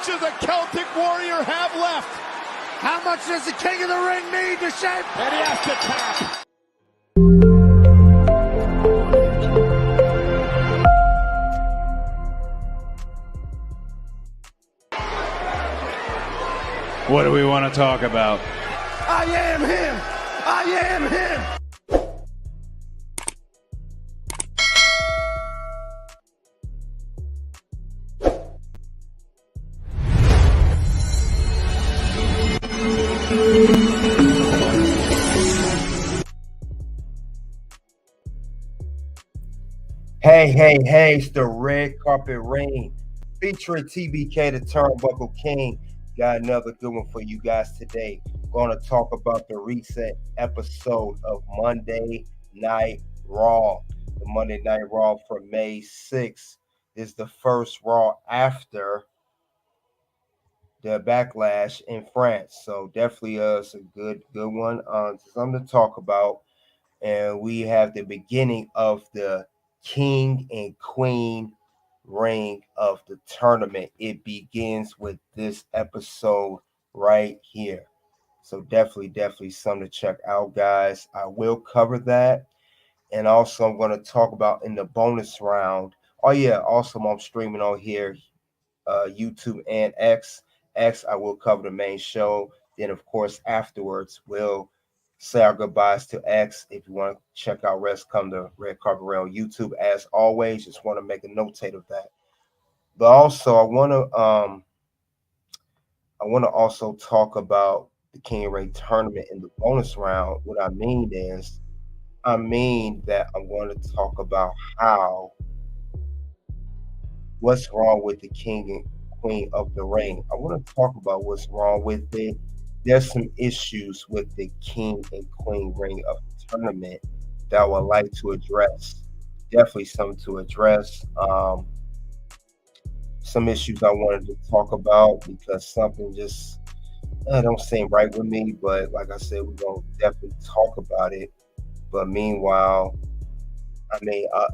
much does a Celtic Warrior have left? How much does the King of the Ring need to shape? And he has to tap. What do we want to talk about? I am him. I am him. Hey, it's the Red Carpet Reign featuring TBK, the Turnbuckle King. Got another good one for you guys today. Going to talk about the recent episode of Monday Night Raw. The Monday Night Raw for May 6th is the first Raw after the backlash in France. So definitely it's a good one. Something to talk about. And we have the beginning of the King and Queen reign of the tournament. It begins with this episode right here. So definitely something to check out, guys. I will cover that. And also I'm going to talk about in the bonus round. Oh yeah, also I'm streaming on here, YouTube and X. I will cover the main show. Then of course afterwards we'll say our goodbyes to X. If you want to check out Rest Come to Red Carpet Rail on YouTube, as always, just want to make a notate of that. But also, I want to also talk about the King of Ring tournament in the bonus round. What I mean is, that I'm going to talk about what's wrong with the King and Queen of the Ring. I want to talk about what's wrong with it. There's some issues with the King and Queen ring of the tournament that I would like to address. Definitely something to address. Some issues I wanted to talk about because something just don't seem right with me. But like I said, we're going to definitely talk about it. But meanwhile,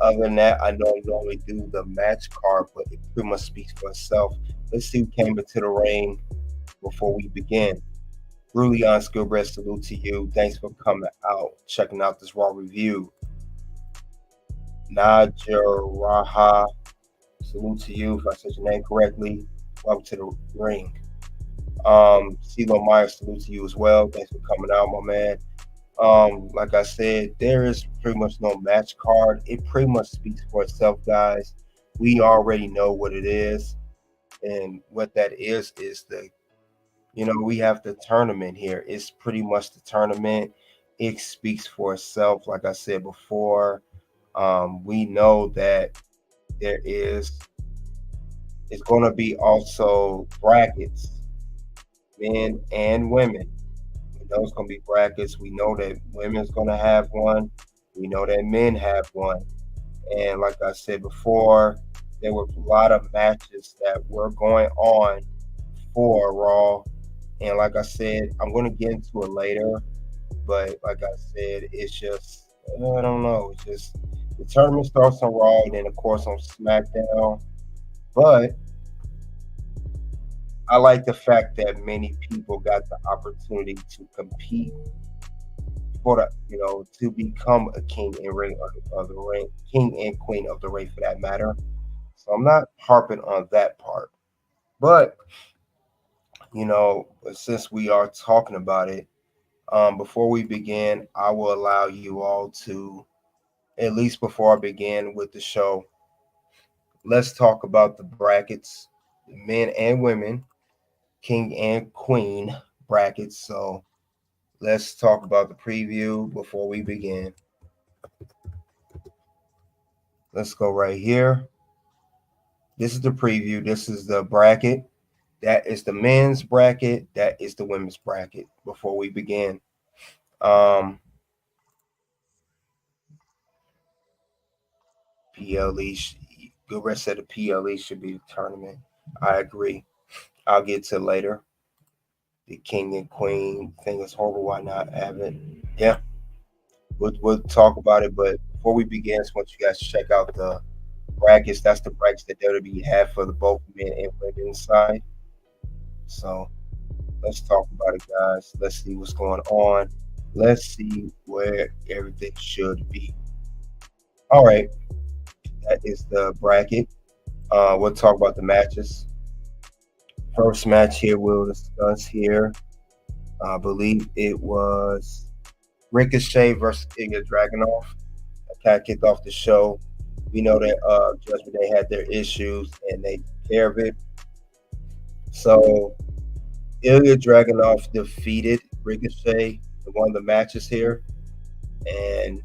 other than that, I know I normally do the match card, but it pretty much speaks for itself. Let's see who came into the ring before we begin. Rulian Skillbread, salute to you. Thanks for coming out, checking out this Raw review. Najaraha, salute to you if I said your name correctly. Welcome to the ring. CeeLo Meyer, salute to you as well. Thanks for coming out, my man. Like I said, there is pretty much no match card. It pretty much speaks for itself, guys. We already know what it is. And what that is we have the tournament here. It's pretty much the tournament. It speaks for itself. Like I said before, we know that it's going to be also brackets, men and women. We know it's going to be brackets. We know that women's going to have one. We know that men have one. And like I said before, there were a lot of matches that were going on for Raw. And like I said, I'm going to get into it later. But like I said, it's just, I don't know. It's just, the tournament starts on Raw and then, of course, on SmackDown. But I like the fact that many people got the opportunity to compete for to become a king and ring of the ring, king and queen of the ring for that matter. So I'm not harping on that part. But since we are talking about it, before we begin, I will allow you all to, at least before I begin with the show, let's talk about the brackets, men and women, king and queen brackets. So let's talk about the preview before we begin. Let's go right here. This is the preview. This is the bracket. That is the men's bracket. That is the women's bracket before we begin. PLE, good rest said the PLE should be the tournament. I agree. I'll get to later. The king and queen thing is horrible. Why not have it? Yeah. We'll talk about it. But before we begin, I just want you guys to check out the brackets. That's the brackets that WWE had for the both men and women's side. So let's talk about it, guys. Let's see what's going on. Let's see where everything should be. All right, that is the bracket. We'll talk about the matches. First match here we'll discuss here. I believe it was Ricochet versus Ilja Dragunov. That kind of kicked off the show. We know that Judgment Day had their issues and they took care of it. So Ilja Dragunov defeated Ricochet in one of the matches here. And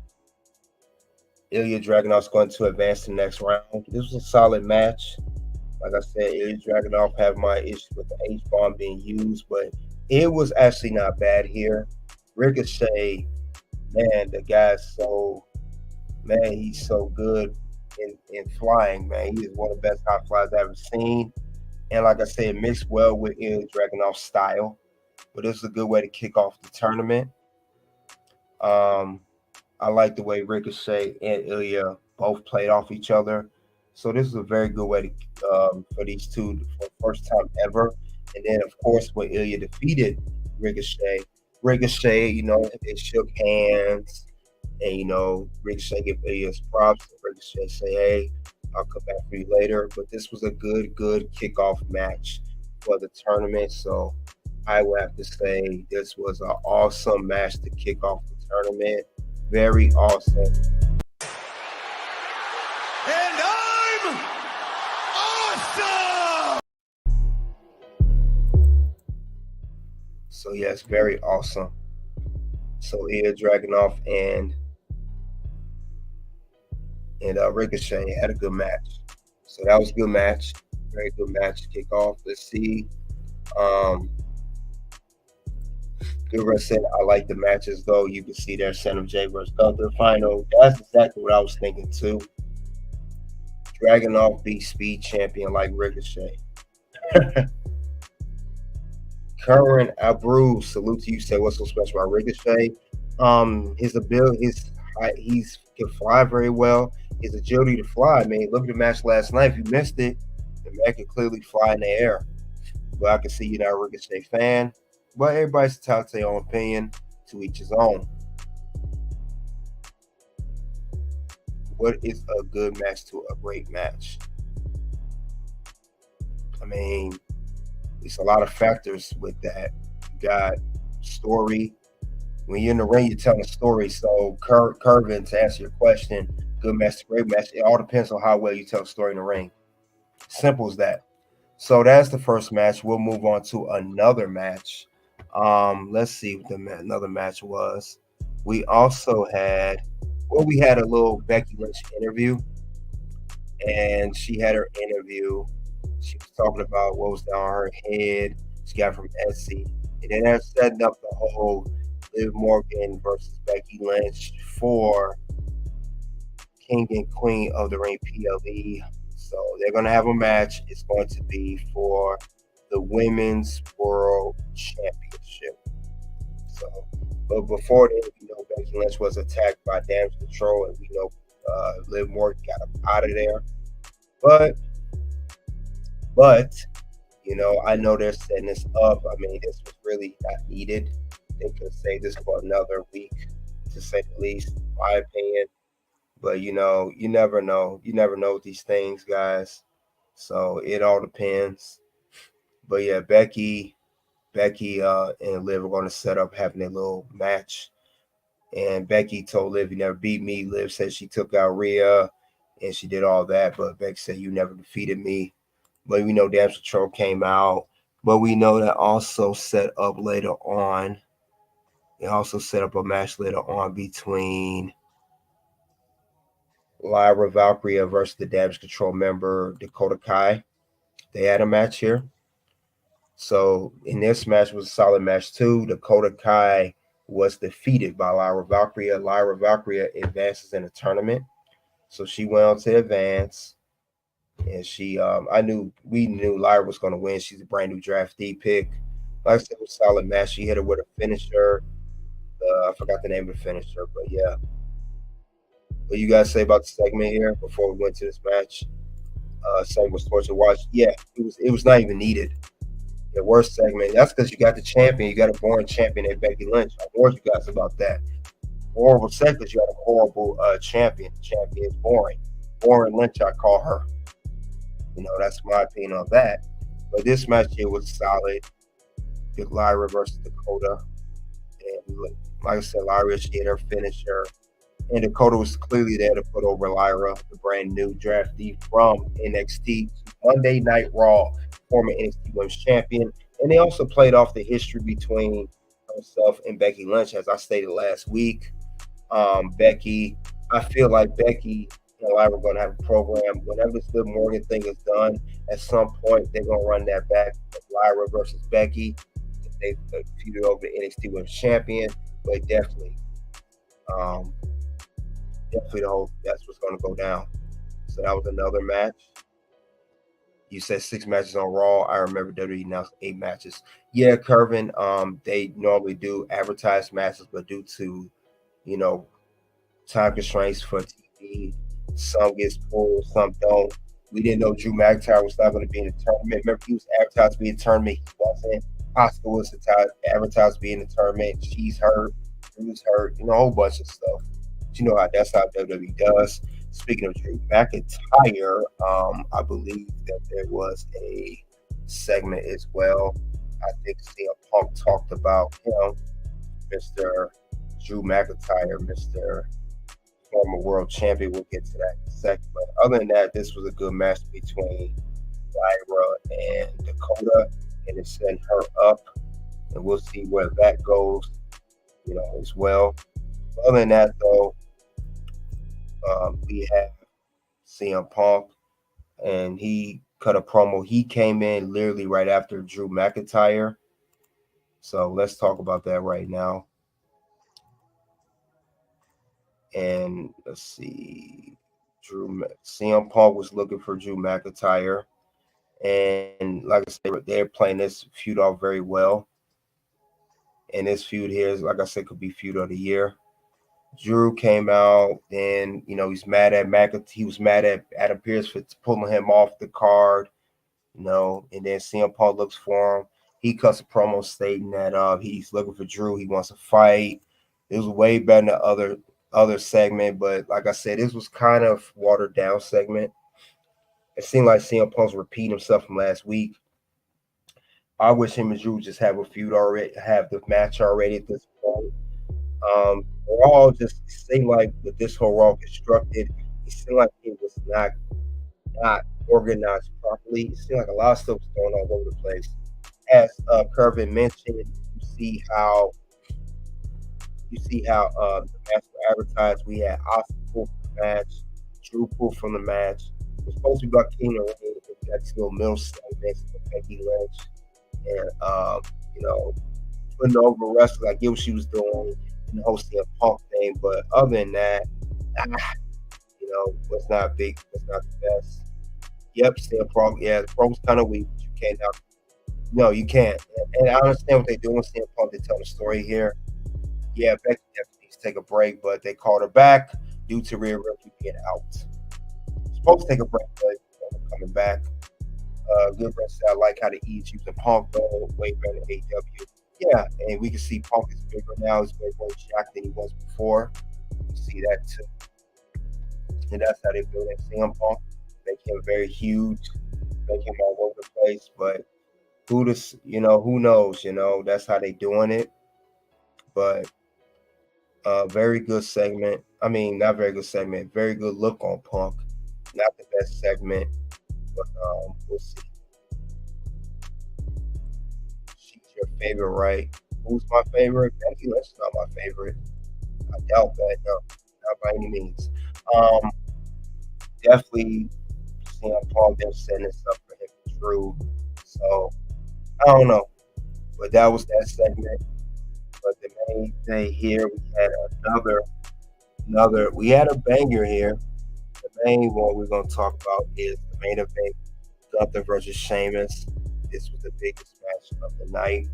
Ilja Dragunov's going to advance to the next round. This was a solid match. Like I said, Ilja Dragunov had my issue with the H-bomb being used, but it was actually not bad here. Ricochet, man, the guy's he's so good in flying, man. He is one of the best high flyers I've ever seen. And like I said, it mixed well with Ilja Dragunov's style. But this is a good way to kick off the tournament. I like the way Ricochet and Ilja both played off each other. So this is a very good way to for these two for the first time ever. And then, of course, when Ilja defeated Ricochet, they shook hands. And, Ricochet gave Ilja his props. Ricochet say, hey, I'll come back for you later. But this was a good kickoff match for the tournament. So I would have to say this was an awesome match to kick off the tournament. Very awesome. And I'm awesome! So yes, very awesome. So Ilja Dragunov and Ricochet had a good match. So that was a good match. Very good match to kick off. Let's see. Gunther said, I like the matches, though. You can see there, Son of J versus Gunther final. That's exactly what I was thinking, too. Dragunov beat Speed Champion like Ricochet. Current Abreu, salute to you. Say, what's so special about Ricochet? His ability, he can fly very well. His agility to fly, man. Look at the match last night. If you missed it, the man can clearly fly in the air. But I can see you're not a Ricochet fan. But everybody's entitled to their own opinion, to each his own. What is a good match to a great match? I mean, it's a lot of factors with that. You got story. When you're in the ring, you're telling a story. So, Curvin, to answer your question, good match to great match, it all depends on how well you tell a story in the ring. Simple as that. So that's the first match. We'll move on to another match. Let's see what another match was. We also had, we had a little Becky Lynch interview, and she had her interview. She was talking about what was down her head. She got from Etsy, and then they're setting up the whole Liv Morgan versus Becky Lynch for King and Queen of the Ring PLE. So they're going to have a match. It's going to be for the Women's World Championship. So, but before then, Becky Lynch was attacked by Damage Control, and we know Liv Morgan got out of there. But I know they're setting this up. I mean, this was really not needed. They could say this for another week, to say the least, in my opinion. But you never know. You never know with these things, guys. So it all depends. But yeah, Becky and Liv are going to set up having a little match. And Becky told Liv, "You never beat me." Liv said she took out Rhea and she did all that. But Becky said, "You never defeated me." But we know Damage Control came out. But we know that also set up later on. They also set up a match later on between Lyra Valkryia versus the Damage Control member Dakota Kai. They had a match here. So in this match was a solid match too. Dakota Kai was defeated by Lyra Valkryia. Lyra Valkryia advances in the tournament. So she went on to advance. And we knew Lyra was going to win. She's a brand new draftee pick. Like I said, it was a solid match. She hit her with a finisher. I forgot the name of the finisher, but yeah. What you guys say about the segment here before we went to this match? Segment was torture watch. Yeah, it was not even needed. The worst segment. That's because you got the champion. You got a boring champion at Becky Lynch. I warned you guys about that. Horrible segment. You got a horrible champion. The champion is boring. Boring Lynch, I call her. That's my opinion on that. But this match here was solid. Big Lyra versus Dakota. And like I said, Lyra, she had her finisher. And Dakota was clearly there to put over Lyra, the brand new draftee from NXT Monday Night Raw, former NXT Women's Champion. And they also played off the history between herself and Becky Lynch, as I stated last week. Becky, I feel like Becky and Lyra are going to have a program. Whenever this Liv Morgan thing is done, at some point they're going to run that back. Lyra versus Becky. They feuded over the NXT Women's Champion, but definitely that's what's going to go down. So that was another match. You said 6 matches on Raw. I remember WWE announced 8 matches. Yeah, Kervin, they normally do advertise matches, but due to, time constraints for TV, some gets pulled, some don't. We didn't know Drew McIntyre was not going to be in the tournament. Remember, he was advertised to be in the tournament. He wasn't. Asuka was advertised to be in the tournament. She's hurt. Drew's hurt. A whole bunch of stuff. But that's how WWE does. Speaking of Drew McIntyre, I believe that there was a segment as well. I think CM Punk talked about, Mr. Drew McIntyre, Mr. former world champion. We'll get to that in a second. But other than that, this was a good match between Lyra and Dakota, and it sent her up, and we'll see where that goes, as well. Other than that, though, we have CM Punk, and he cut a promo. He came in literally right after Drew McIntyre. So let's talk about that right now. And let's see, CM Punk was looking for Drew McIntyre, and like I said, they're playing this feud off very well. And this feud here is, like I said, could be feud of the year. Drew came out, and he's mad at McIntyre. He was mad at Adam Pearce for pulling him off the card, and then CM Punk looks for him. He cuts a promo stating that he's looking for Drew. He wants to fight. It was way better than the other segment, but like I said, this was kind of watered down segment. It seemed like CM Punk's repeating himself from last week. I wish him and Drew just have a feud already, have the match already at this point. Raw just seemed like with this whole Raw constructed, it seemed like it was not organized properly. It seemed like a lot of stuff was going all over the place. As Kervin mentioned, you see how the match was advertised. We had Asuka pull from the match, Drew pull from the match. It was supposed to be about King of the Ring. We got this little middle segment with Becky Lynch, and putting over wrestlers. I get what she was doing and hosting a Punk thing, but other than that, was not big. Was not the best. Yep, CM Punk. Yeah, the promo's kind of weak. You can't. No, you can't. And I understand what they're doing. CM Punk, they tell the story here. Yeah, Becky definitely needs to take a break, but they called her back due to Rhea Ripley being out. Supposed to take a break, but coming back. Good wrestling. I like how they each using Punk though, way better than AEW. Yeah, and we can see Punk is bigger now. He's way more jacked than he was before. You see that too. And that's how they build that CM Punk. Make him very huge, make him all over the place. But who knows? That's how they doing it. But very good segment. I mean, not very good segment. Very good look on Punk. Not the best segment, but we'll see. She's your favorite, right? Who's my favorite? Becky Lynch is not my favorite. I doubt that. No, not by any means. Definitely CM Punk, they're setting this up for him and Drew. So I don't know, but that was that segment. But the main thing here, we had a banger here. The main one we're going to talk about is the main event, Gunther versus Sheamus. This was the biggest match of the night.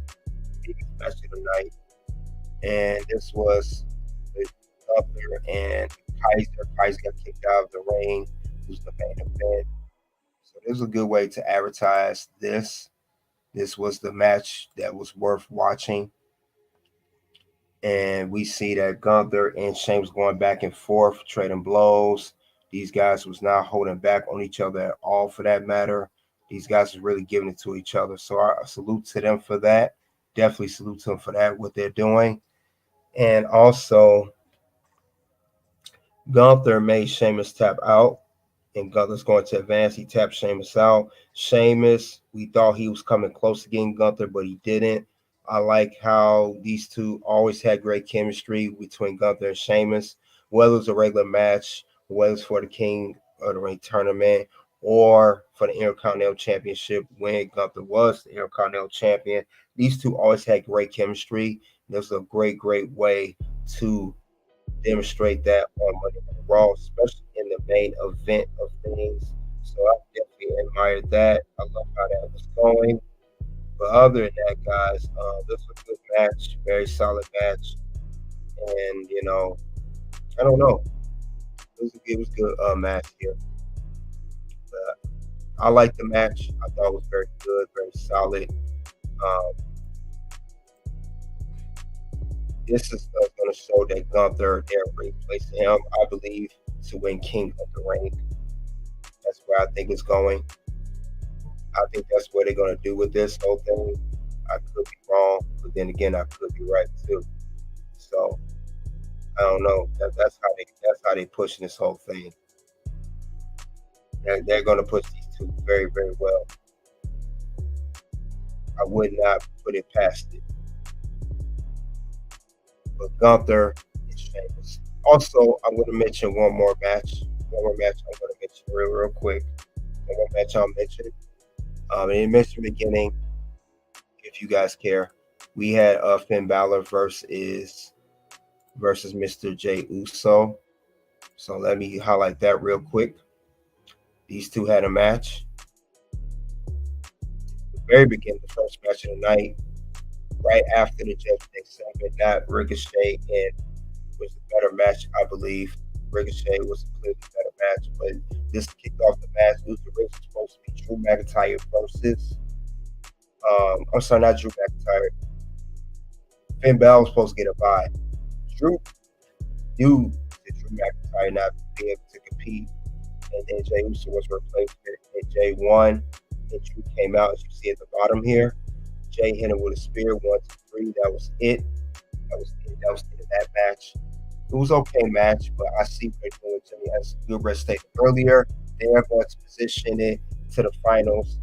And this was with Gunther and Kaiser. Kaiser got kicked out of the ring. It was the main event. So this was a good way to advertise this. This was the match that was worth watching. And we see that Gunther and Sheamus going back and forth, trading blows. These guys was not holding back on each other at all, for that matter. These guys was really giving it to each other. So I salute to them for that. Definitely salute to them for that, what they're doing. And also, Gunther made Sheamus tap out, and Gunther's going to advance. He tapped Sheamus out. Sheamus, we thought he was coming close to getting Gunther, but he didn't. I like how these two always had great chemistry between Gunther and Sheamus, whether it was a regular match, whether it was for the King of the Ring tournament, or for the Intercontinental Championship when Gunther was the Intercontinental Champion. These two always had great chemistry. This was a great, great way to demonstrate that on Monday Night Raw, especially in the main event of things. So I definitely admired that. I love how that was going. But other than that, guys, this was a good match, very solid match. And, I don't know. It was a good match here. But I liked the match. I thought it was very good, very solid. This is going to show that Gunther, they're replacing him, I believe, to win King of the Ring. That's where I think it's going. I think that's what they're going to do with this whole thing. I could be wrong, but then again, I could be right too. So I don't know. That's how they pushing this whole thing. They're going to push these two very, very well. I would not put it past it. But Gunther and Sheamus. Also, I'm going to mention one more match. I'm going to mention real quick. One more match I'll mention. And mentioned in the beginning, if you guys care, we had Finn Balor versus Mr. Jey Uso. So let me highlight that real quick. These two had a match. The very beginning, the first match of the night, right after the Judgment Day segment, not Ricochet, and was the better match, I believe. Ricochet was a clearly better match, but this kicked off the match. It was supposed to be Drew McIntyre versus I'm sorry, not Drew McIntyre. Finn Balor was supposed to get a bye. Drew McIntyre not be able to compete, and then Jey Uso was replaced, and Jey won, and Drew came out, as you see at the bottom here. Jey hit him with a spear, 1, 2, 3. That was it. That was the end of that match. It was an okay match, but I see what they're doing to me. As Gilbert stated earlier, they are going to position it to the finals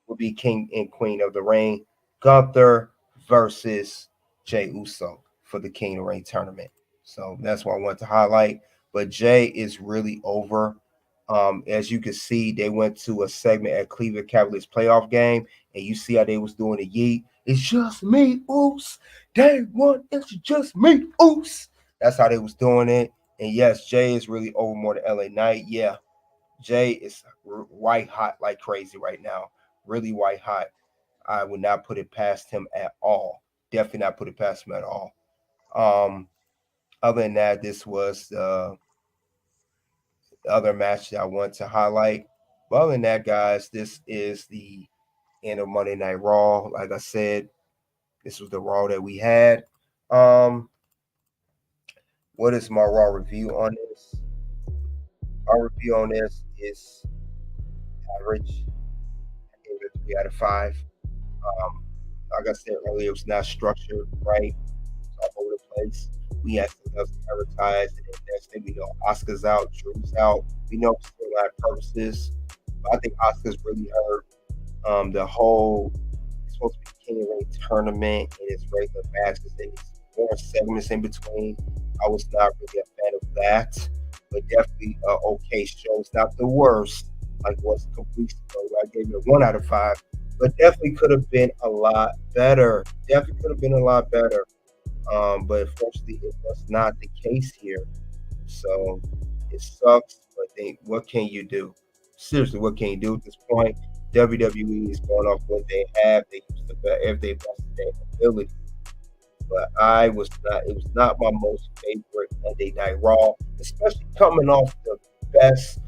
will be King and Queen of the Ring, Gunther versus Jey Uso for the King of the Ring tournament. So that's what I want to highlight. But Jey is really over. As you can see, they went to a segment at Cleveland Cavaliers playoff game, and you see how they was doing the yeet. It's just me, Oos. Day one, it's just me, Oos. That's how they was doing it. And yes, Jey is really over more than LA Knight. Yeah, Jey is white hot like crazy right now. Really white hot. I would not put it past him at all. Definitely not put it past him at all. Other than that, this was the other match that I want to highlight. But other than that, guys, this is the end of Monday Night Raw. Like I said, this was the Raw that we had. What is my Raw review on this? Our review on this is average. I gave it a 3 out of 5. Like I said earlier, it was not structured right. It's all over the place. We had something else advertised, and then next thing we know, Asuka's out, Drew's out. We know for still have purposes, but I think Asuka's really hurt. The whole it's supposed to be King of the Ring tournament and it's regular matches and these more segments in between. I was not really a fan of that, but definitely an okay show. It's not the worst, like it was a couple weeks ago. I gave it a 1 out of 5, but definitely could have been a lot better. But unfortunately, it was not the case here. So it sucks, but what can you do? Seriously, what can you do at this point? WWE is going off what they have. They use the best, if they best their ability. But it was not my most favorite Monday Night Raw, especially coming off the best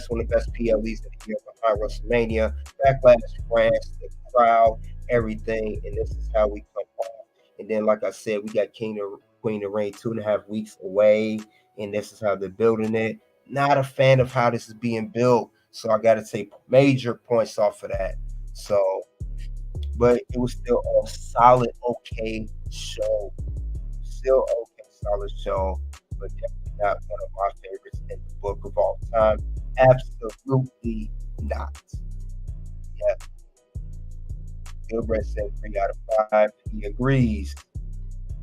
one of the best PLEs of the year behind WrestleMania, Backlash France, the crowd, everything, and this is how we come off. And then, like I said, we got Queen of Rain 2.5 weeks away, and this is how they're building it. Not a fan of how this is being built, so I got to take major points off of that. So, but it was still a solid, okay show. Still okay, solid show, but definitely not one of my favorites in the book of all time. Absolutely not. Yeah. Gilbert said 3 out of 5. He agrees.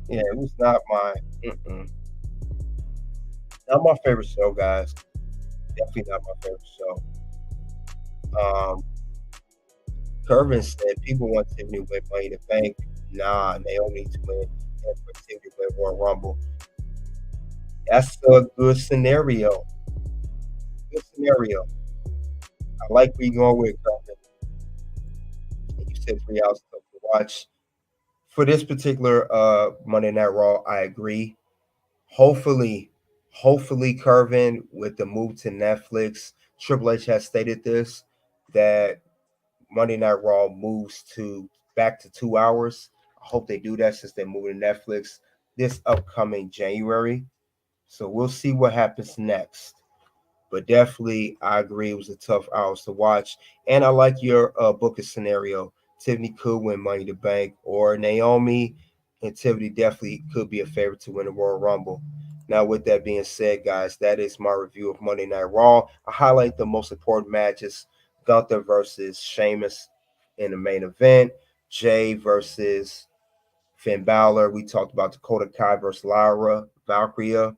Yeah, it was not not my favorite show, guys. Definitely not my favorite show. Kervin said people want Tiffany to win Money in the Bank. Nah, Naomi to win and for Tiffany to win Royal Rumble. That's a good scenario. Good scenario. I like where you're going with Kervin. You said 3 hours to watch. For this particular Monday Night Raw, I agree. Hopefully, Kervin, with the move to Netflix, Triple H has stated this, that Monday Night Raw moves back to 2 hours. I hope they do that since they're moving to Netflix this upcoming January. So we'll see what happens next. But definitely, I agree, it was a tough hours to watch. And I like your booking scenario. Tiffany could win Money in the Bank, or Naomi and Tiffany definitely could be a favorite to win the Royal Rumble. Now, with that being said, guys, that is my review of Monday Night Raw. I highlight the most important matches: Gunther versus Sheamus in the main event, Jay versus Finn Balor. We talked about Dakota Kai versus Lyra Valkryia.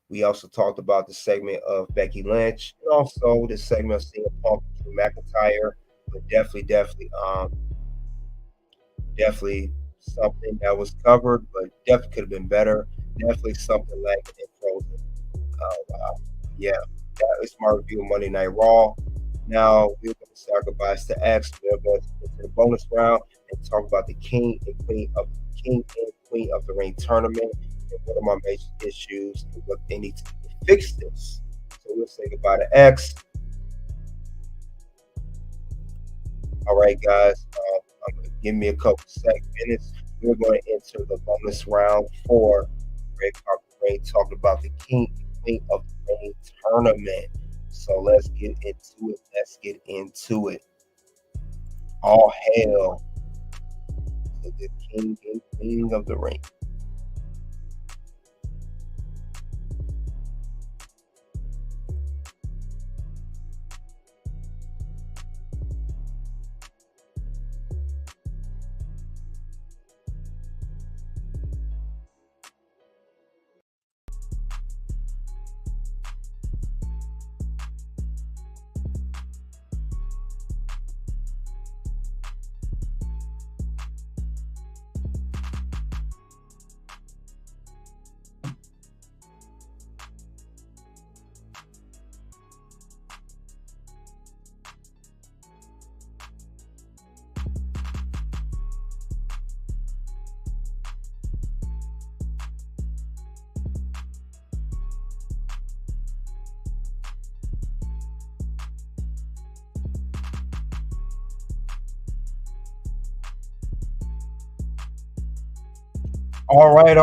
We also talked about the segment of Becky Lynch, and also the segment of CM Punk and McIntyre. But definitely something that was covered, but definitely could have been better. Definitely something like it frozen. Wow. Yeah, that is my review of Monday Night Raw. Now we're going to say our goodbyes to X. We're going to get to the bonus round and talk about the King and Queen of the Ring tournament and what are my major issues and what they need to fix this. So we'll say goodbye to X. All right, guys. I'm going to give me a couple minutes. We're going to enter the bonus round for Red Carpet Ring, talking about the King and Queen of the Ring tournament. So let's get into it. All hail to the King and Queen of the Ring. All right.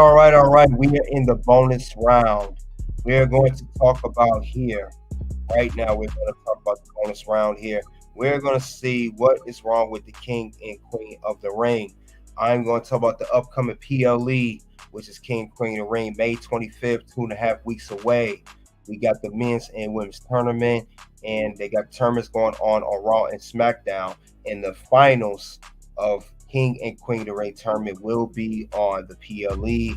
We are in the bonus round. We are going to talk about here. Right now, we're going to talk about the bonus round here. We're going to see what is wrong with the King and Queen of the Ring. I'm going to talk about the upcoming PLE, which is King and Queen of the Ring, May 25th, 2.5 weeks away. We got the men's and women's tournament, and they got tournaments going on Raw and SmackDown. And the finals of King and Queen of the Ring tournament will be on the PLE,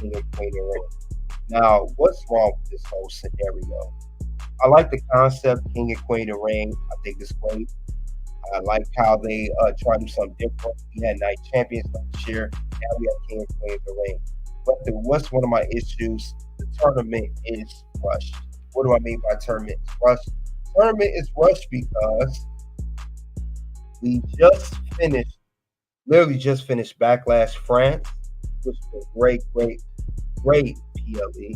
King and Queen of the Ring. Now, what's wrong with this whole scenario? I like the concept, King and Queen of the Ring. I think it's great. I like how they try to do something different. We had Night Champions last year. Now we have King and Queen of the Ring. But what's one of my issues? The tournament is rushed. What do I mean by tournament is rushed? Tournament is rushed because we literally just finished Backlash France, which was great PLE.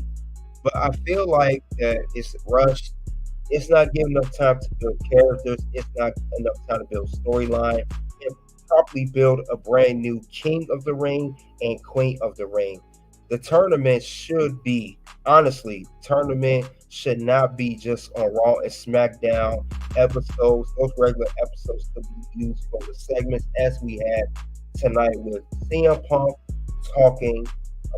But I feel like that it's rushed. It's not giving enough time to build characters. It's not enough time to build storyline. And properly build a brand new King of the Ring and Queen of the Ring. The tournament should be, honestly, tournament should not be just on Raw and SmackDown episodes. Those regular episodes could be used for the segments as we had tonight with CM Punk talking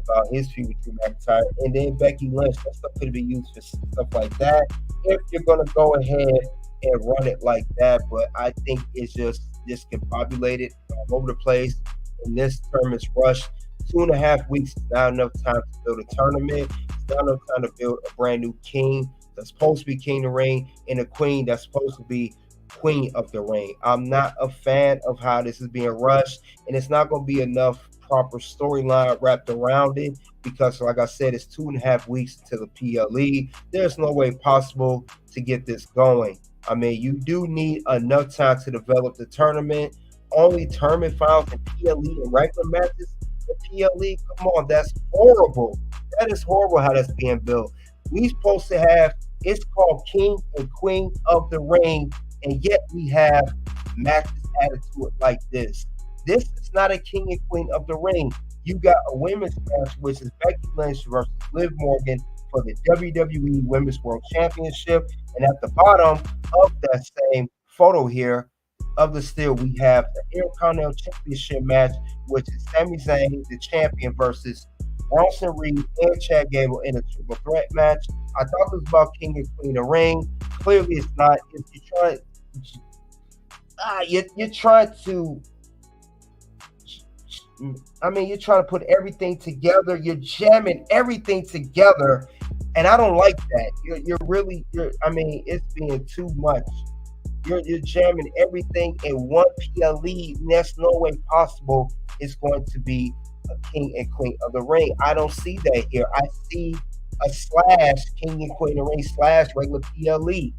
about his feud with Drew McIntyre, and then Becky Lynch. That stuff could be used for stuff like that if you're going to go ahead and run it like that. But I think it's just discombobulated all over the place. And this tournament's rushed. 2.5 weeks is not enough time to build a tournament. It's not enough time to build a brand new king that's supposed to be king of the ring and a queen that's supposed to be queen of the ring. I'm not a fan of how this is being rushed, and it's not going to be enough proper storyline wrapped around it because, like I said, it's 2.5 weeks to the PLE. There's no way possible to get this going. I mean, you do need enough time to develop the tournament. Only tournament finals and PLE and regular matches. The PLE, come on, that's horrible. That is horrible how that's being built. We supposed to have, it's called King and Queen of the Ring, and yet we have matches added to it like this. This is not a King and Queen of the Ring. You got a women's match, which is Becky Lynch versus Liv Morgan for the WWE Women's World Championship. And at the bottom of that same photo here of the still, we have the Intercontinental Championship match, which is Sami Zayn, the champion, versus Bronson Reed and Chad Gable in a triple threat match. I thought it was about King and Queen of the Ring. Clearly, it's not. If you're trying to. I mean, you're trying to put everything together. You're jamming everything together, and I don't like that. You're really. I mean, it's being too much. You're jamming everything in one PLE. And there's no way possible it's going to be a King and Queen of the Ring. I don't see that here. I see a slash King and Queen of the Ring slash regular PLE.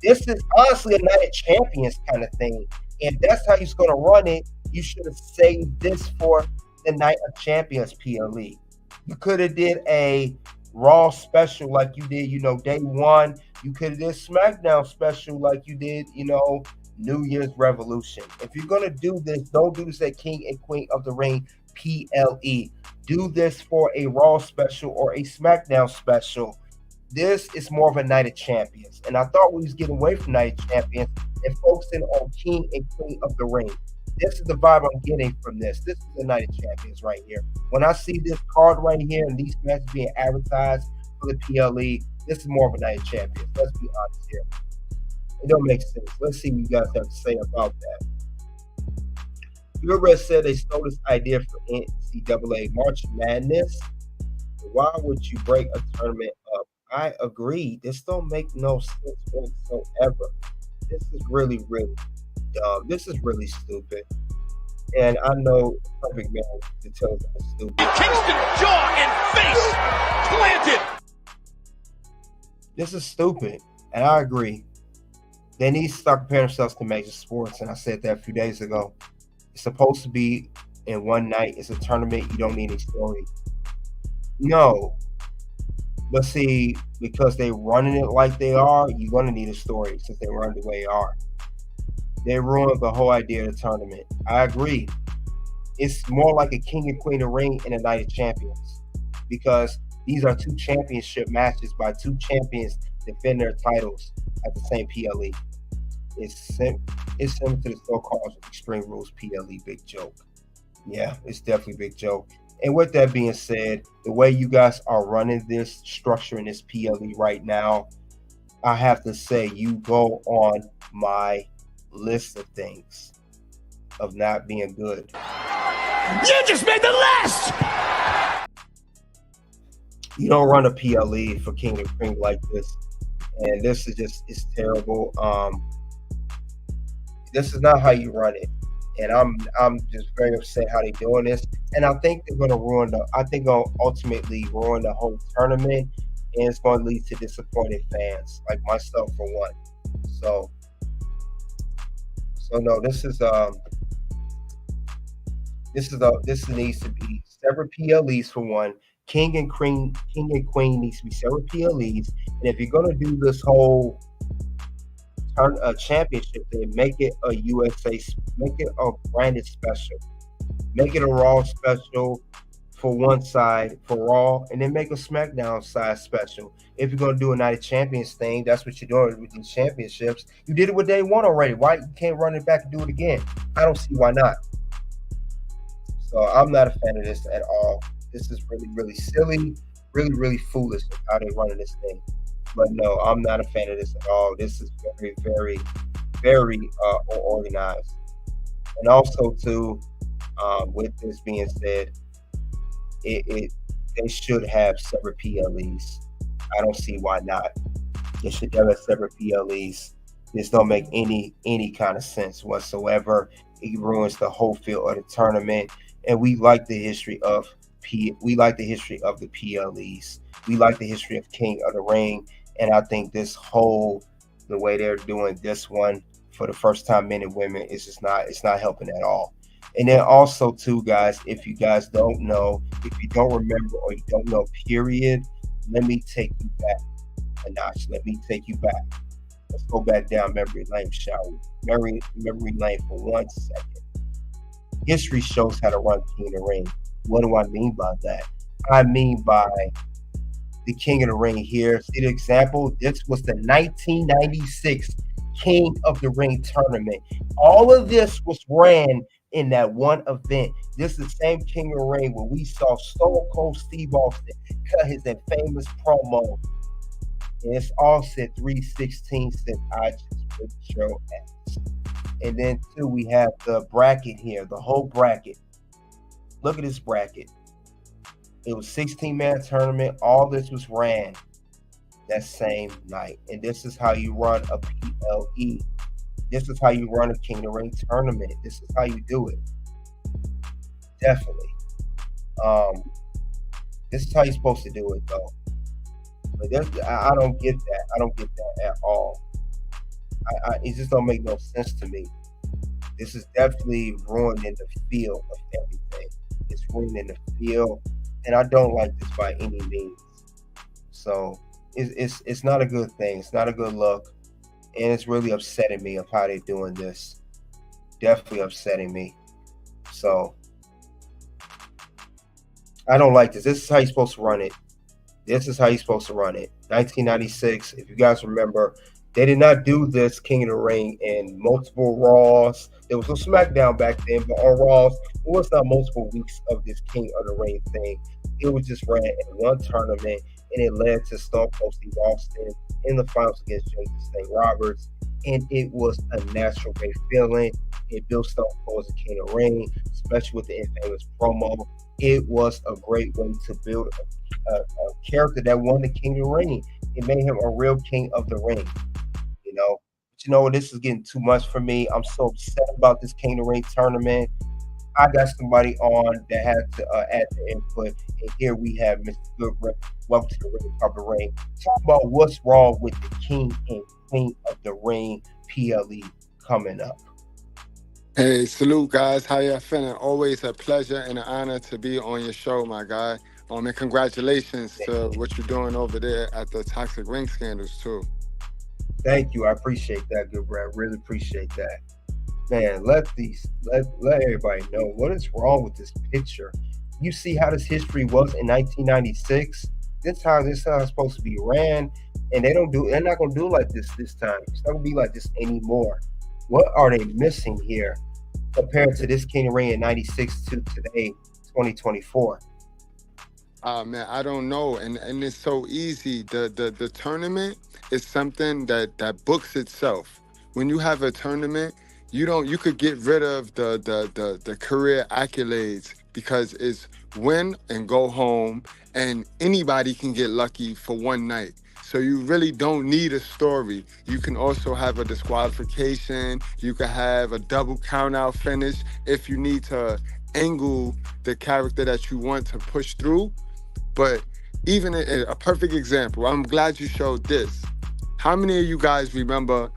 This is honestly a Night of Champions kind of thing. If that's how you're going to run it, you should have saved this for the Night of Champions PLE. You could have did a Raw special like you did, day one. You could have did SmackDown special like you did, New Year's Revolution. If you're going to do this, don't do this at King and Queen of the Ring PLE. Do this for a Raw special or a SmackDown special. This is more of a Night of Champions. And I thought we was getting away from Night of Champions and focusing on King and Queen of the Ring. This is the vibe I'm getting from this. This is the Night of Champions right here. When I see this card right here and these matches being advertised for the PLE, this is more of a Night of Champions. Let's be honest here. It don't make sense. Let's see what you guys have to say about that. Lyra said they stole this idea for NCAA March Madness. Why would you break a tournament up? I agree. This don't make no sense whatsoever. This is really, really dumb. This is really stupid. And I know perfect man to tell us it's stupid. Kingston jaw and face planted. This is stupid. And I agree. They need to start comparing themselves to major sports. And I said that a few days ago. It's supposed to be in one night. It's a tournament. You don't need any story. No. But see, because they're running it like they are, you're going to need a story since they run the way they are. They ruined the whole idea of the tournament. I agree. It's more like a King and Queen of the Ring and a Night of Champions because these are two championship matches by two champions defend their titles at the same PLE. It's similar to the so-called Extreme Rules PLE big joke. Yeah, it's definitely a big joke. And with that being said, the way you guys are running this, structuring this PLE right now, I have to say you go on my list of things of not being good. You just made the list! You don't run a PLE for King and Queen like this. And this is just, it's terrible. This is not how you run it. And I'm just very upset how they're doing this. And I think they're gonna ultimately ruin the whole tournament, and it's gonna lead to disappointed fans, like myself for one. So no, this needs to be separate PLEs for one. King and Queen needs to be separate PLEs. And if you're gonna do this whole a championship, then make it a USA, make it a branded special, make it a Raw special for one side for Raw, and then make a SmackDown side special. If you're gonna do a Night of Champions thing, that's what you're doing with these championships. You did it with Day One already. Why you can't run it back and do it again? I don't see why not. So I'm not a fan of this at all. This is really, really silly, really, really foolish of how they're running this thing. But no, I'm not a fan of this at all. This is very, very, very organized. And also, too, with this being said, they should have separate PLEs. I don't see why not. They should have separate PLEs. This don't make any kind of sense whatsoever. It ruins the whole feel of the tournament. And we like the history of the PLEs. We like the history of King of the Ring. And I think the way they're doing this one for the first time, men and women, it's not helping at all. And then also too, guys, if you guys don't know, if you don't remember or you don't know, period, let me take you back a notch. Let me take you back. Let's go back down memory lane, shall we? Memory lane for 1 second. History shows how to run King of the Ring. What do I mean by that? I mean by the King of the Ring here. See the example? This was the 1996 King of the Ring tournament. All of this was ran in that one event. This is the same King of the Ring where we saw Stone Cold Steve Austin cut his infamous promo. And it's all said 316 said, I just whipped your ass. And then too, we have the bracket here, the whole bracket. Look at this bracket. It was 16-man tournament. All this was ran that same night. And this is how you run a PLE. This is how you run a King of the Ring tournament. This is how you do it. Definitely. This is how you're supposed to do it, though. But I don't get that. I don't get that at all. It just don't make no sense to me. This is definitely ruining the feel of everything. It's ruining the feel, and I don't like this by any means. So it's not a good thing. It's not a good look, and it's really upsetting me of how they're doing this. Definitely upsetting me. So I don't like this. This is how you're supposed to run it. This is how you're supposed to run it. 1996, if you guys remember, they did not do this King of the Ring in multiple Raws. There was a SmackDown back then, but on Raws, it was not multiple weeks of this King of the Ring thing. It was just ran in one tournament, and it led to Stone Cold Steve Austin in the finals against James St. Roberts. And it was a natural great feeling. It built Stone Cold as a King of the Ring, especially with the infamous promo. It was a great way to build a character that won the King of the Ring. It made him a real King of the Ring. But you know what? This is getting too much for me. I'm so upset about this King of the Ring tournament. I got somebody on that had to add the input, and here we have Mr. Goodrich. Welcome to the Ring Carpet Ring. Talk about what's wrong with the King and Queen of the Ring PLE coming up. Hey, salute, guys. How y'all feeling? Always a pleasure and an honor to be on your show, my guy. And congratulations to what you're doing over there at the Toxic Ring Scandals, too. Thank you. I appreciate that, good Brad. Really appreciate that. Man, let everybody know what is wrong with this picture. You see how this history was in 1996? This is how it's supposed to be ran, and they're not gonna do like this time. It's not gonna be like this anymore. What are they missing here compared to this King of the Ring in 96 to today, 2024? Man, I don't know, and it's so easy. The tournament is something that books itself. When you have a tournament, you could get rid of the career accolades because it's win and go home, and anybody can get lucky for one night. So you really don't need a story. You can also have a disqualification. You can have a double count out finish if you need to angle the character that you want to push through. But even a perfect example, I'm glad you showed this. How many of you guys remember,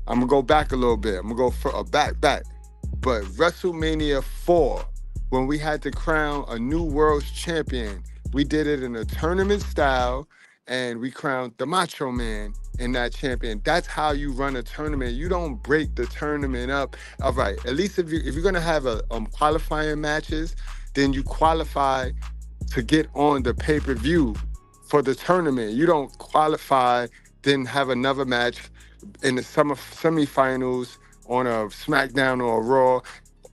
I'm going to go back a little bit. I'm going to go for back. But WrestleMania 4, when we had to crown a new world champion, we did it in a tournament style, and we crowned the Macho Man in that champion. That's how you run a tournament. You don't break the tournament up. All right, at least if you're gonna have a qualifying matches, then you qualify to get on the pay-per-view for the tournament. You don't qualify, then have another match in the semifinals on a SmackDown or a Raw,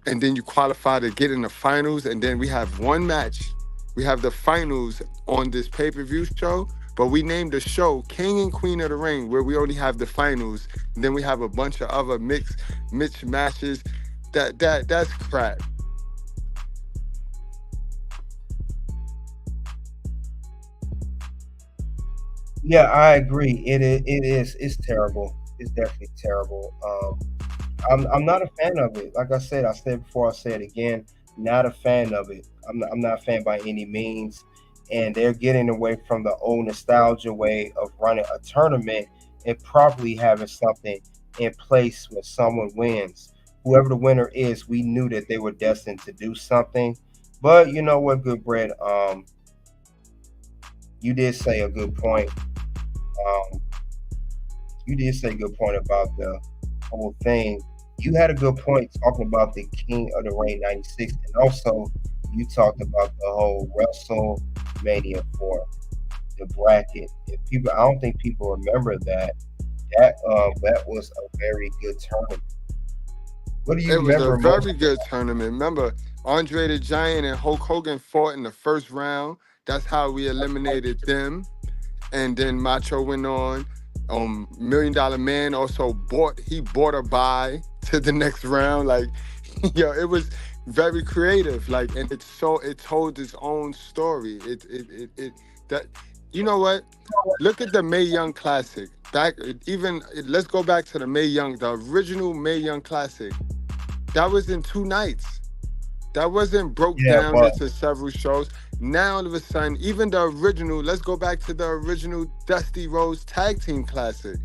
and then you qualify to get in the finals, and then we have one match. We have the finals on this pay-per-view show, but we named the show King and Queen of the Ring, where we only have the finals, and then we have a bunch of other mixed matches. That's crap. Yeah, I agree. It is. It's terrible. It's definitely terrible. I'm not a fan of it. Like I said before, I say it again. Not a fan of it. I'm not a fan by any means. And they're getting away from the old nostalgia way of running a tournament and probably having something in place when someone wins. Whoever the winner is, we knew that they were destined to do something. But you know what, Good Bread? You did say a good point. You did say a good point about the whole thing. You had a good point talking about the King of the Ring 96, and also you talked about the whole WrestleMania 4, the bracket. If people, I don't think people remember that. That was a very good tournament. What do you remember? It was a very good tournament. Remember, Andre the Giant and Hulk Hogan fought in the first round. That's how we eliminated them. And then Macho went on. $1 Million Man also bought a bye to the next round. Like, yo, it was very creative. Like, and it told its own story. You know what? Look at the Mae Young Classic. Let's go back to the original Mae Young Classic. That was in 2 nights. That wasn't broke down into several shows. Now all of a sudden, even the original, let's go back to the original Dusty Rhodes Tag Team Classic.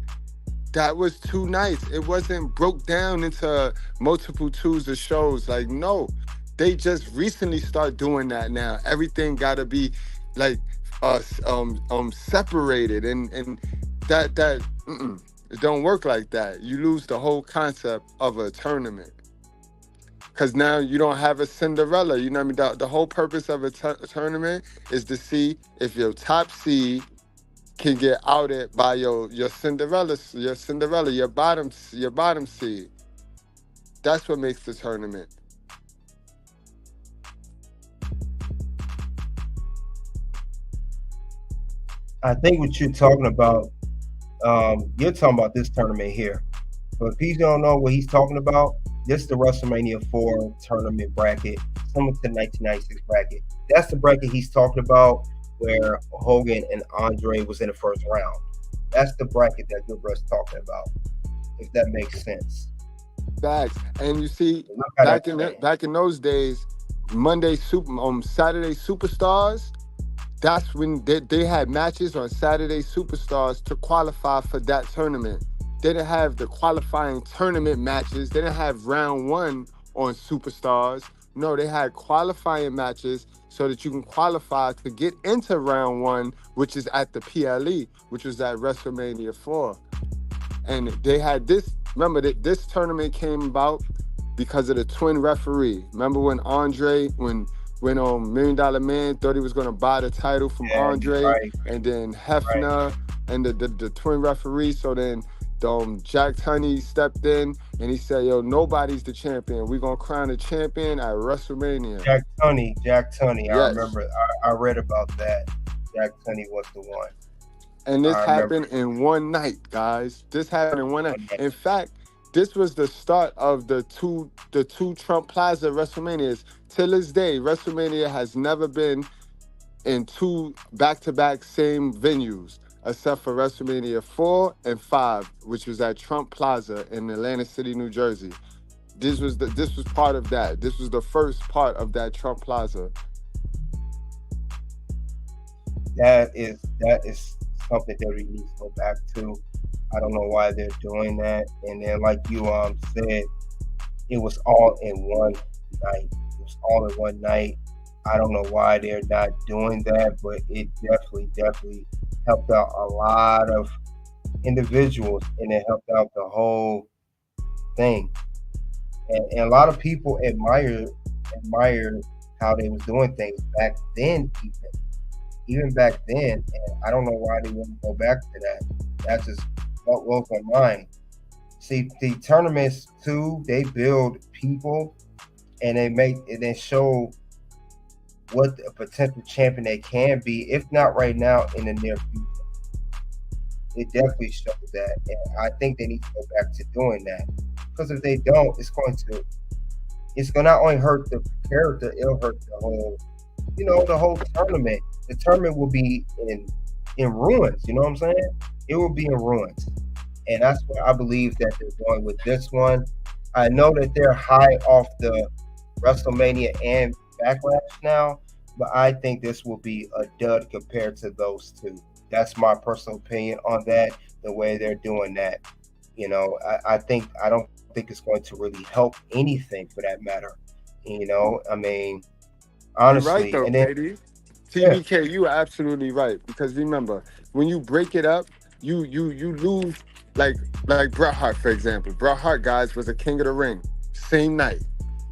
That was 2 nights. It wasn't broke down into multiple twos of shows. Like, no, they just recently start doing that now. Everything gotta be like separated, and that it don't work like that. You lose the whole concept of a tournament. Because now you don't have a Cinderella. You know what I mean? The whole purpose of a tournament is to see if your top seed can get outed by your Cinderella, your bottom seed. That's what makes the tournament. I think what you're talking about this tournament here. But if people don't know what he's talking about, this is the WrestleMania 4 tournament bracket, similar to the 1996 bracket. That's the bracket he's talking about where Hogan and Andre was in the first round. That's the bracket that Gilbert's talking about, if that makes sense. Facts. And you see, back in those days, Saturday Superstars, that's when they had matches on Saturday Superstars to qualify for that tournament. They didn't have the qualifying tournament matches. They didn't have round 1 on Superstars. No, they had qualifying matches so that you can qualify to get into round 1, which is at the PLE, which was at WrestleMania 4. And they had this, remember that this tournament came about because of the twin referee. Remember when $1 Million Man thought he was going to buy the title from Andre, right. And then Hefner and the twin referee. So then Jack Tunney stepped in and he said, yo, nobody's the champion. We're going to crown a champion at WrestleMania. Jack Tunney. Yes. I remember. I read about that. Jack Tunney was the one. And this happened in one night, guys. This happened in one night. In fact, this was the start of the two Trump Plaza WrestleManias. Till this day, WrestleMania has never been in 2 back-to-back same venues, except for WrestleMania 4 and 5, which was at Trump Plaza in Atlantic City, New Jersey. This was part of that. This was the first part of that Trump Plaza. That is something that we need to go back to. I don't know why they're doing that. And then, like you said, it was all in one night. I don't know why they're not doing that, but it definitely helped out a lot of individuals, and it helped out the whole thing. And a lot of people admire how they was doing things back then, even back then. And I don't know why they wouldn't go back to that. That's just what blows my mind. See, the tournaments too, they build people, and they show what a potential champion they can be, if not right now, in the near future. It definitely shows that, and I think they need to go back to doing that, because if they don't, it's going to not only hurt the character, it'll hurt the whole, the whole tournament. The tournament will be in ruins. You know what I'm saying? It will be in ruins, and that's what I believe that they're going with this one. I know that they're high off the WrestleMania and Backlash now, but I think this will be a dud compared to those two. That's my personal opinion on that, the way they're doing that. I don't think it's going to really help anything for that matter. I mean, honestly. You're right, though, and then, Katie. TBK, you are absolutely right. Because remember, when you break it up, you lose, like Bret Hart, for example. Bret Hart, guys, was a king of the ring. Same night.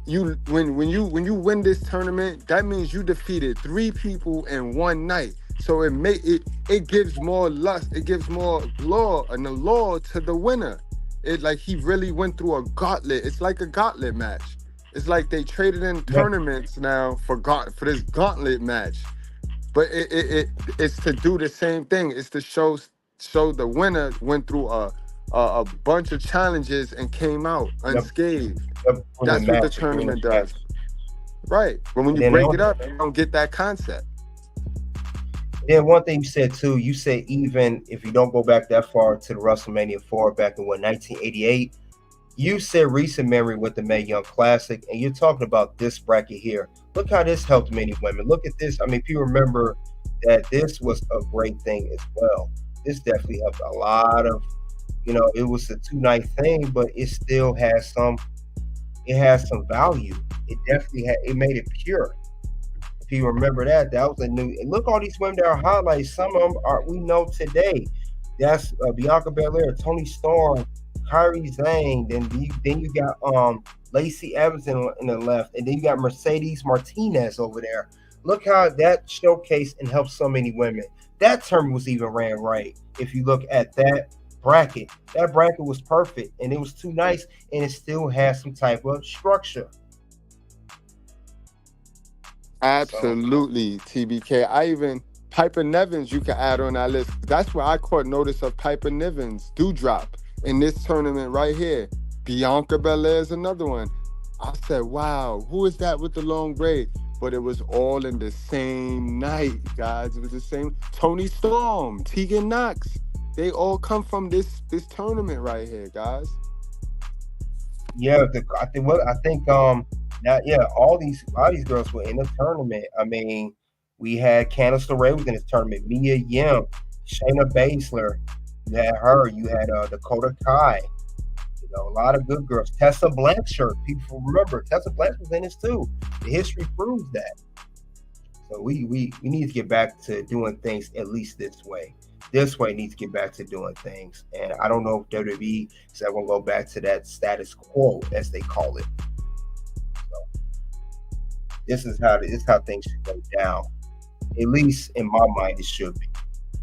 When you win this tournament, that means you defeated 3 people in one night. So it gives more lust, it gives more law and the law to the winner. It like he really went through a gauntlet. It's like a gauntlet match. It's like they traded in tournaments now for this gauntlet match. But it's to do the same thing. It's to show the winner went through a bunch of challenges and came out unscathed. That's what the tournament does. Right. But when you break it up, you don't get that concept. Then one thing you said too, even if you don't go back that far to the WrestleMania 4 back in 1988, you said recent memory with the Mae Young Classic, and you're talking about this bracket here. Look how this helped many women. Look at this. I mean, if you remember that this was a great thing as well. This definitely helped a lot of, it was a 2-night thing, but it still has some value. It definitely it made it pure. If you remember that was a new. And look, all these women that are highlights. Some of them we know today. That's Bianca Belair, Toni Storm, Kairi Sane. Then you got Lacey Evans in the left, and then you got Mercedes Martinez over there. Look how that showcased and helped so many women. That term was even ran right. If you look at that bracket was perfect, and it was too nice, and it still has some type of structure. Absolutely, TBK. Piper Nevins you can add on that list. That's where I caught notice of Piper Nevins dewdrop in this tournament right here. Bianca Belair is another one. I said, wow, who is that with the long braid? But it was all in the same night, guys. It was the same. Toni Storm, Tegan Knox. They all come from this tournament right here, guys. Yeah, I think all these girls were in the tournament. I mean, we had Candice LeRae was in this tournament. Mia Yim, Shayna Baszler. You had her. You had Dakota Kai. A lot of good girls. Tessa Blanchard. People remember Tessa Blanchard was in this too. The history proves that. So we need to get back to doing things at least this way. This way needs to get back to doing things. And I don't know if WWE is ever going to go back to that status quo, as they call it. So this is how things should go down. At least in my mind, it should be.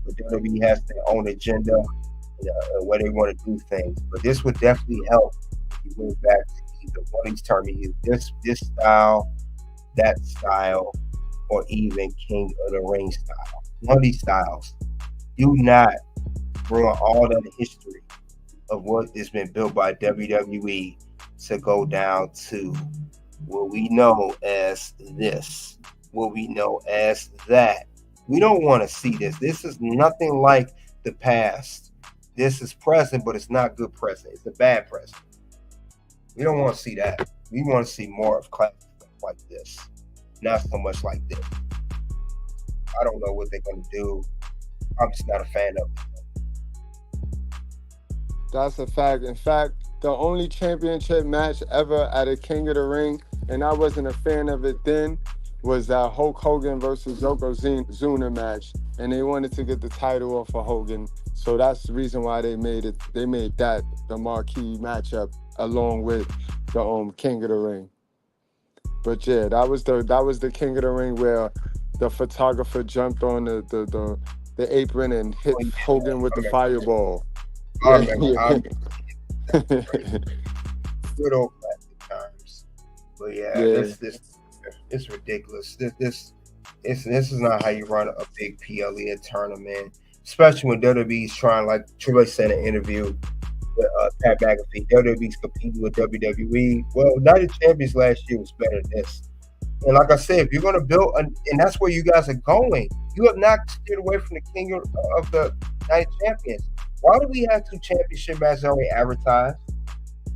But WWE has their own agenda, where they want to do things. But this would definitely help if you went back to either one of these tournaments, this style, that style, or even King of the Ring style. One of these styles. Do not ruin all that history of what has been built by WWE to go down to what we know as this, what we know as that. We don't want to see this. This is nothing like the past. This is present, but it's not good present. It's a bad present. We don't want to see that. We want to see more of classic stuff like this, not so much like this. I don't know what they're going to do. I'm just not a fan of it. That's a fact. In fact, the only championship match ever at a King of the Ring, and I wasn't a fan of it then, was that Hulk Hogan versus Yokozuna match, and they wanted to get the title off of Hogan. So that's the reason why they made it. They made that the marquee matchup along with the King of the Ring. But yeah, that was the King of the Ring where the photographer jumped on the apron and hit Hogan with the fireball. I Yeah, remember. yeah. Good old classic times. But yeah, it's ridiculous. This is not how you run a big PLE tournament, especially when WWE's trying, like Triple H said in an interview with Pat McAfee, WWE's competing with WWE. Well, Night of Champions last year was better than this. And like I said, if you're going to build, and that's where you guys are going, you have not steered away from the king of the Night of Champions. Why do we have 2 championship matches already advertised?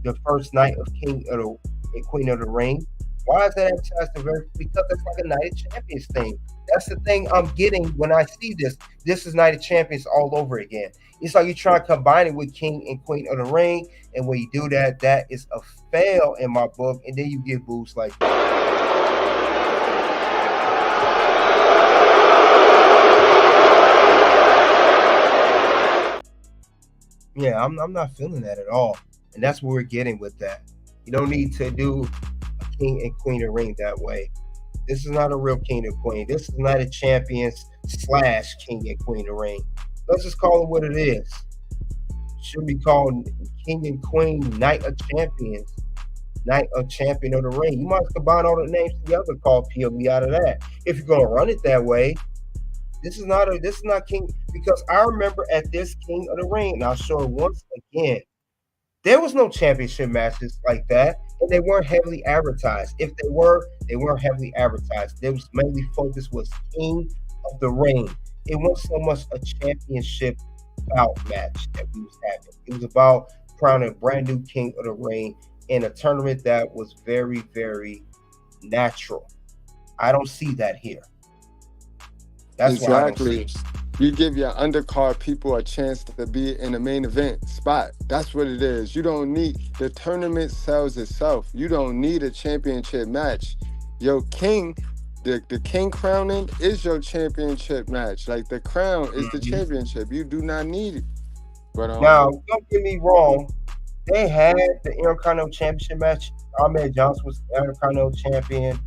The first night of King of the and Queen of the Ring. Why is that advertised? Because it's like a Night of Champions thing. That's the thing I'm getting when I see this. This is Night of Champions all over again. It's like you try to combine it with King and Queen of the Ring, and when you do that, that is a fail in my book, and then you get boosts like that. Yeah, I'm not feeling that at all. And that's what we're getting with that. You don't need to do a King and Queen of the Ring that way. This is not a real King and Queen. This is not a Champions / King and Queen of the Ring. Let's just call it what it is. It should be called King and Queen Night of Champions. Night of Champion of the Ring. You might combine all the names together, call PLE out of that. If you're gonna run it that way, this is not King, because I remember at this King of the Ring, and I'll show it once again, there was no championship matches like that, and they weren't heavily advertised. If they were, they weren't heavily advertised. They was mainly focused was King of the Ring. It wasn't so much a championship bout match that we was having. It was about crowning a brand new King of the Ring in a tournament that was very, very natural. I don't see that here. That's exactly. You give your undercard people a chance to be in the main event spot. That's what it is. You don't need, the tournament sells itself. You don't need a championship match. Your king, the king crowning is your championship match. Like the crown is the championship. You do not need it. But now, don't get me wrong. They had the Intercontinental Championship match. Ahmed Johnson was the Intercontinental Champion,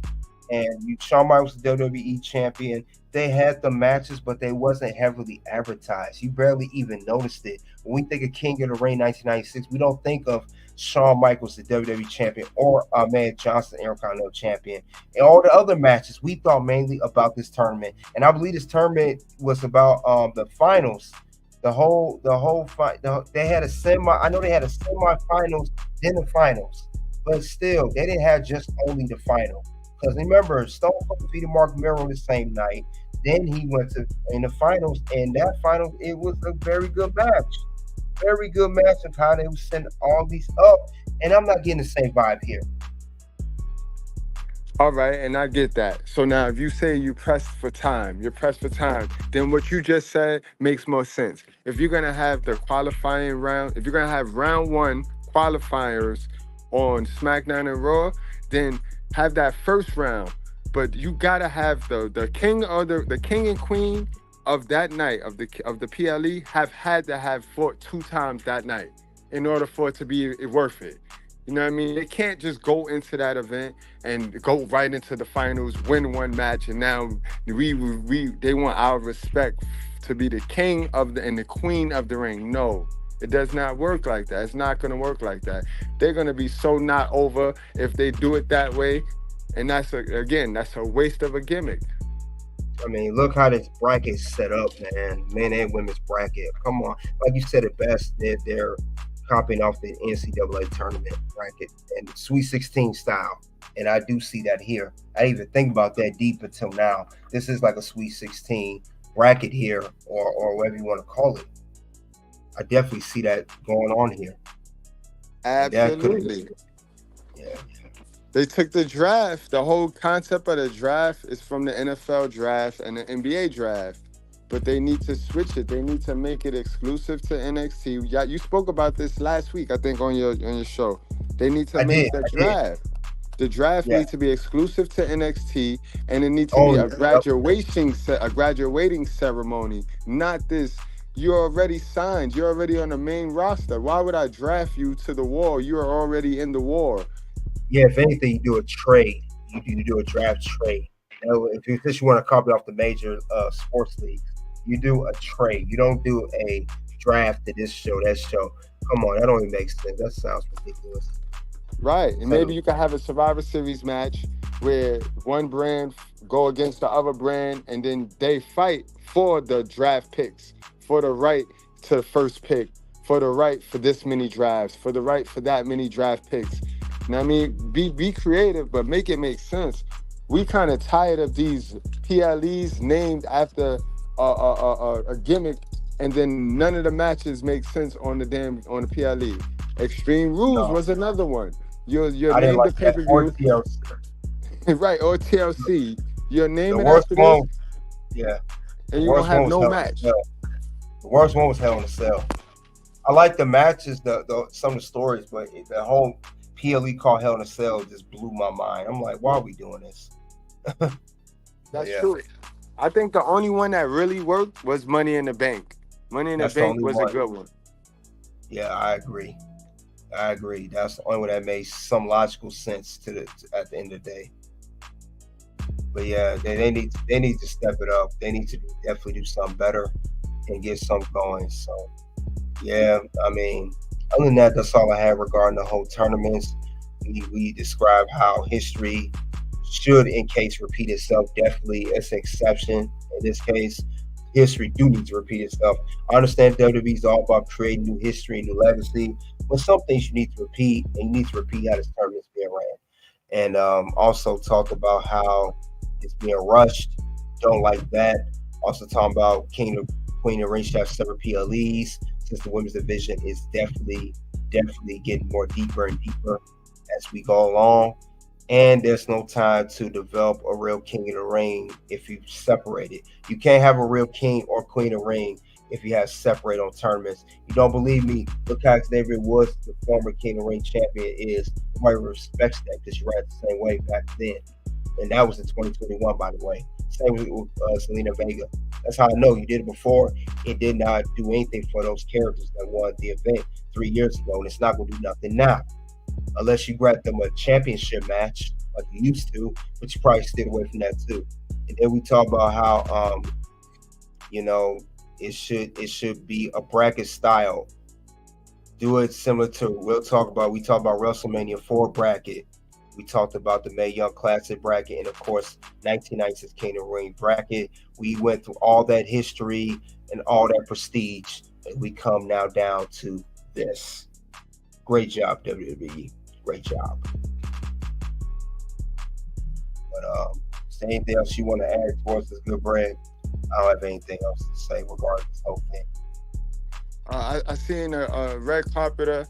and Shawn Michaels was the WWE Champion. They had the matches, but they wasn't heavily advertised. You barely even noticed it. When we think of King of the Ring 1996, we don't think of Shawn Michaels, the WWE Champion, or Ahmed Johnson, Intercontinental Champion. And all the other matches, we thought mainly about this tournament. And I believe this tournament was about the finals. The whole fight. They had a semi. I know they had a semi-finals, then the finals, but still, they didn't have just only the final. Because remember, Stone Cold defeated Mark Merrow the same night. Then he went to in the finals, and that final, it was a very good match. Very good match of how they would send all these up. And I'm not getting the same vibe here. All right, and I get that. So now if you say you're pressed for time, then what you just said makes more sense. If you're going to have the qualifying round, if you're going to have round 1 qualifiers on SmackDown and Raw, then have that first round. But you got to have the king or the king and queen of that night of the PLE have had to have fought 2 times that night in order for it to be worth it. You know what I mean? They can't just go into that event and go right into the finals, win 1 match, and now they want our respect to be the king and the queen of the ring. No, it does not work like that. It's not going to work like that. They're going to be so not over if they do it that way, and that's a waste of a gimmick. I mean, look how this bracket is set up, man. Men and women's bracket. Come on, like you said it best. They're copying off the NCAA tournament bracket and Sweet 16 style. And I do see that here. I didn't even think about that deep until now. This is like a Sweet 16 bracket here, or whatever you want to call it. I definitely see that going on here. Absolutely. Yeah. They took the draft. The whole concept of the draft is from the NFL draft and the NBA draft. But they need to switch it. They need to make it exclusive to NXT. Yeah, you spoke about this last week, I think, on your show. They need to make the draft. The draft Yeah. needs to be exclusive to NXT, and it needs to be Only. a graduating ceremony, not this. You're already signed. You're already on the main roster. Why would I draft you to the war? You are already in the war. Yeah, if anything, you do a trade. You do a draft trade. If you just want to copy off the major sports leagues, you do a trade. You don't do a draft to this show, that show. Come on, that don't even make sense. That sounds ridiculous. Right. And maybe you can have a Survivor Series match where one brand go against the other brand, and then they fight for the draft picks, for the right to the first pick, for the right for this many drafts, for the right for that many draft picks. You know what I mean? Be creative, but make it make sense. We kind of tired of these PLEs named after a gimmick, and then none of the matches make sense on the PLE. Extreme Rules was another one. Your I didn't name like the that. Or pay-per-view, TLC. right? Or TLC. Your name The it worst after one, this, yeah. and you don't have no match. The worst one was Hell in a Cell. I like the matches, some of the stories, but the whole PLE called Hell in a Cell just blew my mind. I'm like, why are we doing this? That's Yeah. true. I think the only one that really worked was Money in the Bank. Money in the That's the Bank only was one. a good one. Yeah, I agree. That's the only one that made some logical sense at the end of the day. But yeah, they need to step it up. They need to definitely do something better and get something going. So yeah, I mean, other than that, that's all I have regarding the whole tournaments. We describe how history should, in case, repeat itself. Definitely, it's an exception in this case. History do need to repeat itself. I understand WWE is all about creating new history, new legacy, but some things you need to repeat, and you need to repeat how this tournament's being ran. And also talked about how it's being rushed. Don't like that. Also talking about King and Queen of Ring should have separate PLEs, since the women's division is definitely getting more deeper and deeper as we go along. And there's no time to develop a real King of the Ring if you separate it. You can't have a real King or Queen of the Ring if you have separate on tournaments. You don't believe me? Look how Xavier Woods, the former King of the Ring champion, is. Nobody respects that because you ran the same way back then. And that was in 2021, by the way. Same with Selena Vega. That's how I know you did it before. It did not do anything for those characters that won the event 3 years ago, and it's not going to do nothing now. Unless you grant them a championship match like you used to, but you probably stayed away from that too. And then we talk about how it should be a bracket style. Do it similar to we talk about WrestleMania 4 bracket. We talked about the Mae Young Classic bracket, and of course 1996 King of the Ring bracket. We went through all that history and all that prestige, and we come now down to this. Great job, WWE. Great job. But is there anything else you want to add towards this good brand? I don't have anything else to say regarding this whole thing. I seen a red carpeter,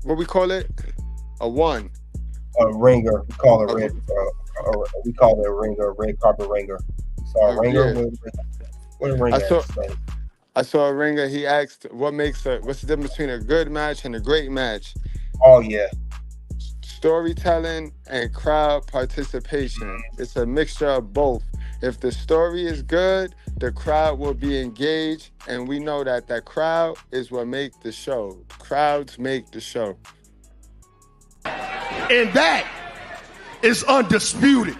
what we call it? A one. A ringer. We call it red. We call it a ringer, a red carpet ringer. So a ringer. Yeah. What a ringer say? I saw a ringer. He asked, what's the difference between a good match and a great match? Oh yeah. Storytelling and crowd participation. It's a mixture of both. If the story is good, the crowd will be engaged, and we know that crowd is what makes the show. Crowds make the show. And that is undisputed.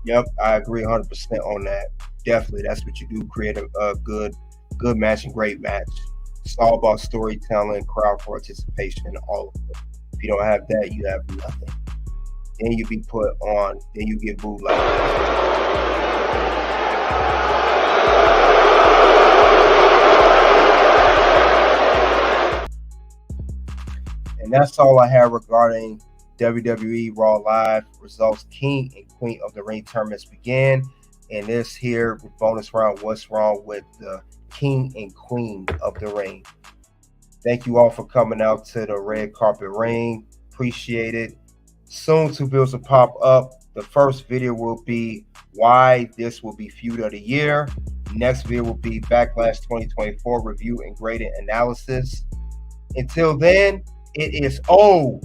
Yep, I agree 100% on that. Definitely, that's what you do. Create a good match and great match. It's all about storytelling, crowd participation, all of it. If you don't have that, you have nothing. Then you be put on. Then you get booed like that. And that's all I have regarding WWE Raw Live results. King and Queen of the Ring tournaments begin. And this here bonus round, what's wrong with the King and Queen of the Ring? Thank you all for coming out to the red carpet ring. Appreciate it. Soon 2 bills will pop up. The first video will be why this will be feud of the year. Next video will be Backlash 2024 review and graded analysis. Until then, it is OUT.